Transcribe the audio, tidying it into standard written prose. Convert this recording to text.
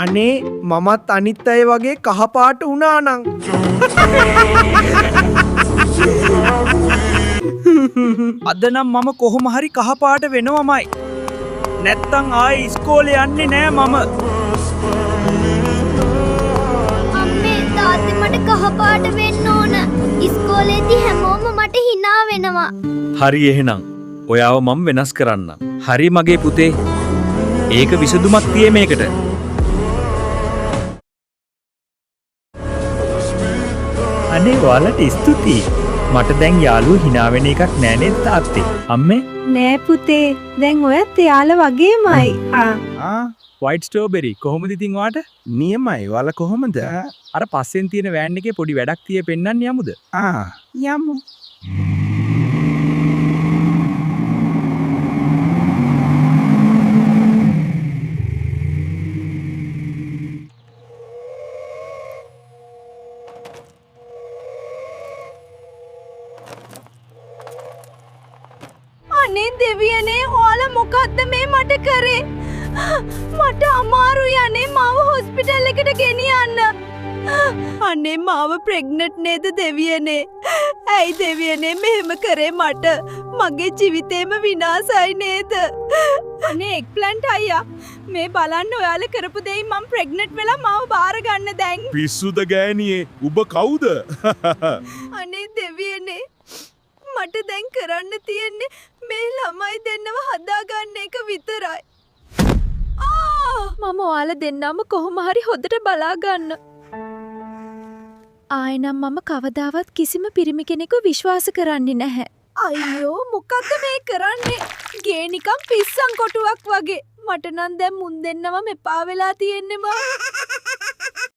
අනේ මමත් අනිත් අය වගේ කහපාට වුණා නං. අද නම් මම කොහොම හරි කහපාට වෙනවමයි. නැත්තං ආයේ ඉස්කෝලේ යන්නේ නෑ මම. අම්මේ තාත්තේ මට කහපාට වෙන්න ඕන. ඉස්කෝලේදී හැමෝම මට hina වෙනවා. හරි එහෙනම් ඔයාව මම වෙනස් කරන්නම්. හරි මගේ පුතේ. ඒක විසඳුමක් තියේ මේකට. අනේ ඔයාලට ස්තුතියි. මට දැන් යාළුවෝ hina වෙන එකක් නෑ නේද තාත්තේ? අම්මේ නෑ පුතේ. දැන් ඔයත් එයාලා වගේමයි. white strawberry කොහොමද ඉතින් ඔයාට? නියමයි. ඔයාලා කොහොමද? අර පස්සෙන් තියෙන වෑන් එකේ පොඩි වැඩක් තියේ පෙන්නන්න යමුද? යමු. අනේ දෙවියනේ ඔයාලා මොකද්ද මේ මට කරේ? මට අමාරුයි අනේ මාව හොස්පිටල් එකට ගෙනියන්න. අනේ මාව ප්‍රෙග්නන්ට් නේද දෙවියනේ? ඇයි දෙවියනේ මෙහෙම කරේ මට? මගේ ජීවිතේම විනාශයි නේද? අනේ එග්ප්ලැන්ට් අයියා මේ බලන්න ඔයාලා කරපු දෙයින් මම ප්‍රෙග්නන්ට් වෙලා මාව බාර ගන්න දැන්. පිස්සුද ගෑණියේ උඹ කවුද? අනේ දෙවියනේ මට දැන් කරන්න තියෙන්නේ මේ ළමයි දෙන්නව හදාගන්න එක විතරයි. මම ඔයාලා දෙන්නම කොහොම හරි හොදට බලා ගන්න. ආයෙනම් මම කවදාවත් කිසිම පිරිමි කෙනෙකු විශ්වාස කරන්නේ නැහැ. අයියෝ මොකක්ද මේ කරන්නේ? ගේ නිකන් පිස්සන් කොටුවක් වගේ. මට නම් දැන් මුන් දෙන්නම මෙපා වෙලා තියෙන්නේ මා.